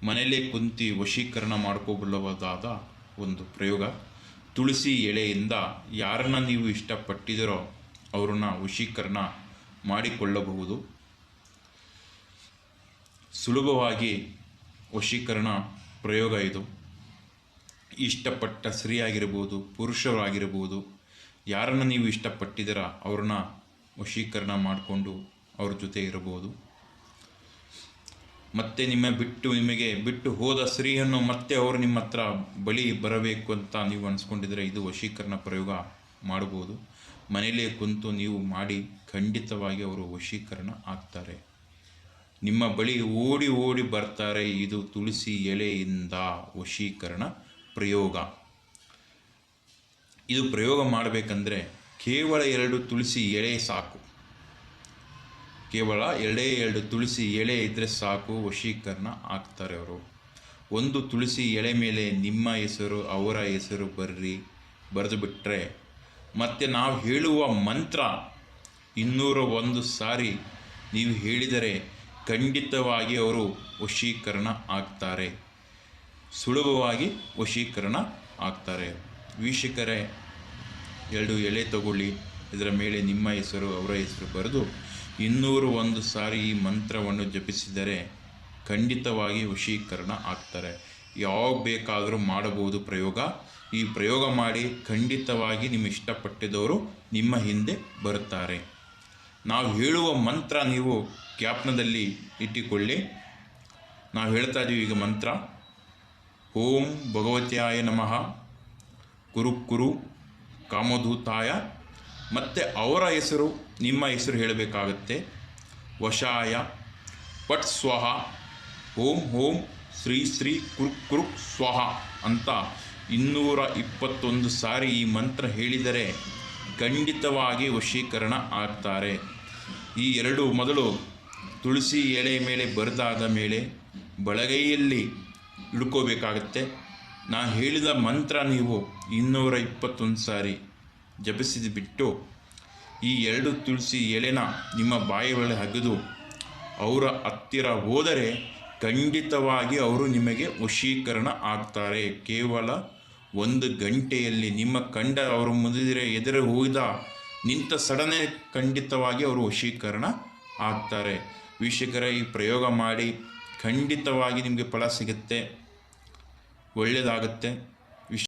ಮನೆಯಲ್ಲೇ ಕುಂತು ವಶೀಕರಣ ಮಾಡ್ಕೋಬಲ್ಲವಾದ ಒಂದು ಪ್ರಯೋಗ. ತುಳಸಿ ಎಲೆಯಿಂದ ಯಾರನ್ನ ನೀವು ಇಷ್ಟಪಟ್ಟಿದ್ದೀರೋ ಅವ್ರನ್ನ ವಶೀಕರಣ ಮಾಡಿಕೊಳ್ಳಬಹುದು. ಸುಲಭವಾಗಿ ವಶೀಕರಣ ಪ್ರಯೋಗ ಇದು. ಇಷ್ಟಪಟ್ಟ ಸ್ತ್ರೀಯಾಗಿರ್ಬೋದು, ಪುರುಷರಾಗಿರ್ಬೋದು, ಯಾರನ್ನು ನೀವು ಇಷ್ಟಪಟ್ಟಿದ್ದೀರ ಅವ್ರನ್ನ ವಶೀಕರಣ ಮಾಡಿಕೊಂಡು ಅವ್ರ ಜೊತೆ ಇರಬಹುದು. ಮತ್ತೆ ನಿಮಗೆ ಬಿಟ್ಟು ಹೋದ ಸ್ತ್ರೀಯನ್ನು ಮತ್ತೆ ಅವರು ನಿಮ್ಮ ಹತ್ರ ಬಳಿ ಬರಬೇಕು ಅಂತ ನೀವು ಅನಿಸ್ಕೊಂಡಿದ್ರೆ ಇದು ವಶೀಕರಣ ಪ್ರಯೋಗ ಮಾಡ್ಬೋದು. ಮನೆಯಲ್ಲೇ ಕುಂತು ನೀವು ಮಾಡಿ ಖಂಡಿತವಾಗಿ ಅವರು ವಶೀಕರಣ ಆಗ್ತಾರೆ, ನಿಮ್ಮ ಬಳಿ ಓಡಿ ಓಡಿ ಬರ್ತಾರೆ. ಇದು ತುಳಸಿ ಎಲೆಯಿಂದ ವಶೀಕರಣ ಪ್ರಯೋಗ. ಇದು ಪ್ರಯೋಗ ಮಾಡಬೇಕಂದ್ರೆ ಕೇವಲ 2 ತುಳಸಿ ಎಲೆ ಸಾಕು. ಕೇವಲ 2 ತುಳಸಿ ಎಲೆ ಇದ್ದರೆ ಸಾಕು, ವಶೀಕರಣ ಆಗ್ತಾರೆ ಅವರು. ಒಂದು ತುಳಸಿ ಎಲೆ ಮೇಲೆ ನಿಮ್ಮ ಹೆಸರು, ಅವರ ಹೆಸರು ಬರೆದು ಬಿಟ್ಟರೆ, ಮತ್ತು ನಾವು ಹೇಳುವ ಮಂತ್ರ 201 ಸಾರಿ ನೀವು ಹೇಳಿದರೆ ಖಂಡಿತವಾಗಿ ಅವರು ವಶೀಕರಣ ಆಗ್ತಾರೆ, ಸುಲಭವಾಗಿ ವಶೀಕರಣ ಆಗ್ತಾರೆ. ವೀಕ್ಷಕರೇ, 2 ಎಲೆ ತಗೊಳ್ಳಿ, ಇದರ ಮೇಲೆ ನಿಮ್ಮ ಹೆಸರು, ಅವರ ಹೆಸರು ಬರೆದು 201 ಸಾರಿ ಈ ಮಂತ್ರವನ್ನು ಜಪಿಸಿದರೆ ಖಂಡಿತವಾಗಿ ವಶೀಕರಣ ಆಗ್ತಾರೆ. ಯಾವಾಗ ಬೇಕಾದರೂ ಮಾಡಬಹುದು ಪ್ರಯೋಗ. ಈ ಪ್ರಯೋಗ ಮಾಡಿ ಖಂಡಿತವಾಗಿ ನಿಮ್ಮ ಇಷ್ಟಪಟ್ಟಿದ್ದವರು ನಿಮ್ಮ ಹಿಂದೆ ಬರುತ್ತಾರೆ. ನಾವು ಹೇಳುವ ಮಂತ್ರ ನೀವು ಜ್ಞಾಪನದಲ್ಲಿ ಇಟ್ಟುಕೊಳ್ಳಿ. ನಾವು ಹೇಳ್ತಾ ಇದ್ದೀವಿ ಈಗ ಮಂತ್ರ. ಓಂ ಭಗವತ್ಯಾಯ ನಮಃ, ಕುರು ಕಾಮಧೂತಾಯ. ಮತ್ತು ಅವರ ಹೆಸರು, ನಿಮ್ಮ ಹೆಸರು ಹೇಳಬೇಕಾಗತ್ತೆ. ವಶಾಯ ಪಟ್ ಸ್ವಹ, ಓಂ ಓಂ ಶ್ರೀ ಶ್ರೀ ಕುರು ಸ್ವಹ ಅಂತ 221 ಸಾರಿ ಈ ಮಂತ್ರ ಹೇಳಿದರೆ ಖಂಡಿತವಾಗಿ ವಶೀಕರಣ ಆಗ್ತಾರೆ. ಈ 2 ಮೊದಲು ತುಳಸಿ ಎಲೆ ಮೇಲೆ ಬರೆದಾದ ಮೇಲೆ ಬಲಗೈಯಲ್ಲಿ ಹಿಡ್ಕೋಬೇಕಾಗತ್ತೆ. ನಾನು ಹೇಳಿದ ಮಂತ್ರ ನೀವು 221 ಸಾರಿ ಜಪಿಸಿದ ಬಿಟ್ಟು ಈ 2 ತುಳಸಿ ಎಲೆನ ನಿಮ್ಮ ಬಾಯಿ ಒಳಗೆ ಅಗೆದು ಅವರ ಹತ್ತಿರ ಹೋದರೆ ಖಂಡಿತವಾಗಿ ಅವರು ನಿಮಗೆ ವಶೀಕರಣ ಆಗ್ತಾರೆ. ಕೇವಲ 1 ಗಂಟೆಯಲ್ಲಿ ನಿಮ್ಮ ಕಂಡ ಅವರು ಮುದಿದರೆ ಎದುರು ಹೋಗಿದ ನಿಂತ ಸಡನೆ ಖಂಡಿತವಾಗಿ ಅವರು ವಶೀಕರಣ ಆಗ್ತಾರೆ. ವೀಕ್ಷಕರೇ, ಈ ಪ್ರಯೋಗ ಮಾಡಿ ಖಂಡಿತವಾಗಿ ನಿಮಗೆ ಫಲ ಸಿಗುತ್ತೆ, ಒಳ್ಳೆಯದಾಗುತ್ತೆ.